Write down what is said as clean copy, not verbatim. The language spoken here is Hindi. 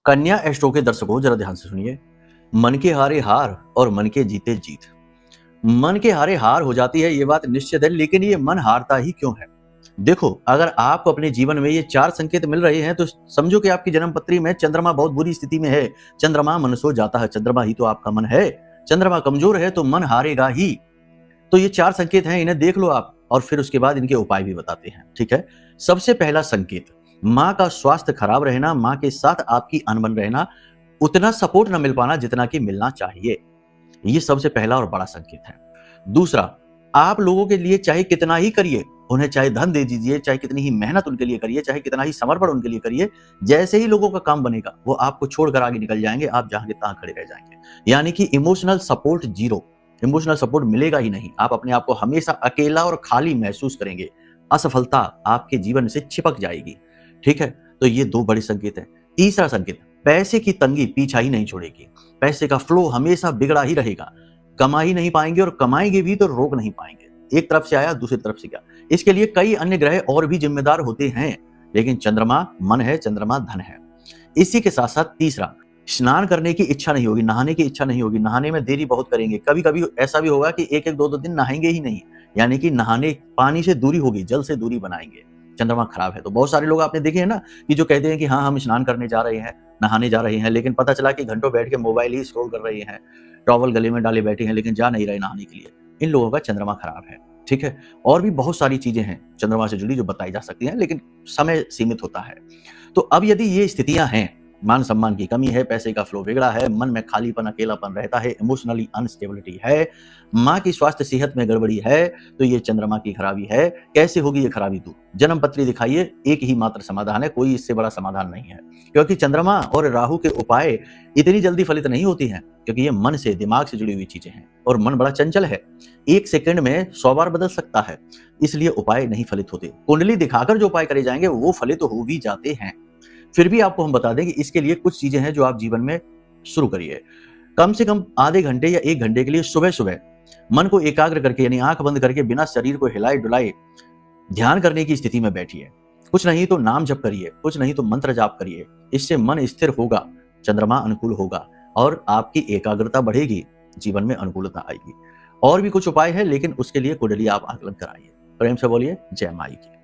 कन्या एस्ट्रो के दर्शकों जरा ध्यान से सुनिए। मन के हारे हार और मन के जीते जीत। मन के हारे हार हो जाती है, ये बात निश्चित है, लेकिन ये मन हारता ही क्यों है? देखो, अगर आपको अपने जीवन में ये 4 संकेत मिल रहे हैं तो समझो कि आपकी जन्म पत्री में चंद्रमा बहुत बुरी स्थिति में है। चंद्रमा मन सो जाता है, चंद्रमा ही तो आपका मन है। चंद्रमा कमजोर है तो मन हारेगा ही। तो ये 4 संकेत हैं, इन्हें देख लो आप और फिर उसके बाद इनके उपाय भी बताते हैं, ठीक है? सबसे पहला संकेत, माँ का स्वास्थ्य खराब रहना, माँ के साथ आपकी अनबन रहना, उतना सपोर्ट न मिल पाना जितना कि मिलना चाहिए। ये सबसे पहला और बड़ा संकेत है। दूसरा, आप लोगों के लिए चाहे कितना ही करिए, उन्हें चाहे धन दे दीजिए, चाहे कितनी ही मेहनत उनके लिए करिए, चाहे कितना ही समर्पण उनके लिए करिए, जैसे ही लोगों का काम बनेगा, वो आपको छोड़कर आगे निकल जाएंगे, आप जहां के तहां खड़े रह जाएंगे। यानी कि emotional support zero, emotional support मिलेगा ही नहीं। आप अपने आप को हमेशा अकेला और खाली महसूस करेंगे। असफलता आपके जीवन से चिपक जाएगी, ठीक है? तो ये 2 बड़े संकेत हैं। तीसरा संकेत, पैसे की तंगी पीछा ही नहीं छोड़ेगी। पैसे का फ्लो हमेशा बिगड़ा ही रहेगा। कमा ही नहीं पाएंगे और कमाएंगे भी तो रोक नहीं पाएंगे। एक तरफ से आया, दूसरी तरफ से गया। इसके लिए कई अन्य ग्रह और भी जिम्मेदार होते हैं, लेकिन चंद्रमा मन है, चंद्रमा धन है। इसी के साथ साथ तीसरा, स्नान करने की इच्छा नहीं होगी, नहाने की इच्छा नहीं होगी, नहाने में देरी बहुत करेंगे। कभी कभी ऐसा भी होगा कि 1-1, 2-2 दिन नहाएंगे ही नहीं। यानी कि नहाने, पानी से दूरी होगी, जल से दूरी बनाएंगे। चंद्रमा खराब है तो बहुत सारे लोग आपने देखे हैं ना कि जो कहते हैं कि हाँ हम स्नान करने जा रहे हैं, नहाने जा रहे हैं, लेकिन पता चला कि घंटों बैठ के मोबाइल ही स्क्रॉल कर रहे हैं, टॉवल गले में डाले बैठे हैं, लेकिन जा नहीं रहे नहाने के लिए। इन लोगों का चंद्रमा खराब है, ठीक है? और भी बहुत सारी चीजें हैं चंद्रमा से जुड़ी जो बताई जा सकती हैं, लेकिन समय सीमित होता है। तो अब यदि ये स्थितियां हैं, मान सम्मान की कमी है, पैसे का फ्लो बिगड़ा है, मन में खालीपन, अकेलापन रहता है, इमोशनली अनस्टेबिलिटी है, माँ की स्वास्थ्य सेहत में गड़बड़ी है, तो ये चंद्रमा की खराबी है। कैसे होगी ये खराबी दूर? जन्म पत्री दिखाइए, एक ही मात्र समाधान है, कोई इससे बड़ा समाधान नहीं है। क्योंकि चंद्रमा और राहु के उपाय इतनी जल्दी फलित नहीं होती हैं, क्योंकि ये मन से, दिमाग से जुड़ी हुई चीजें हैं और मन बड़ा चंचल है। 1 सेकंड में 100 बार बदल सकता है, इसलिए उपाय नहीं फलित होते। कुंडली दिखाकर जो उपाय करे जाएंगे वो फलित हो भी जाते हैं। फिर भी आपको हम बता दें कि इसके लिए कुछ चीजें हैं जो आप जीवन में शुरू करिए। कम से कम आधे घंटे या 1 घंटे के लिए सुबह सुबह मन को एकाग्र करके, यानी आंख बंद करके, बिना शरीर को हिलाए डुलाए ध्यान करने की स्थिति में बैठिए। कुछ नहीं तो नाम जप करिए, कुछ नहीं तो मंत्र जाप करिए। इससे मन स्थिर होगा, चंद्रमा अनुकूल होगा और आपकी एकाग्रता बढ़ेगी, जीवन में अनुकूलता आएगी। और भी कुछ उपाय है, लेकिन उसके लिए कुंडली आप आकलन कराइए। प्रेम से बोलिए जय माई की।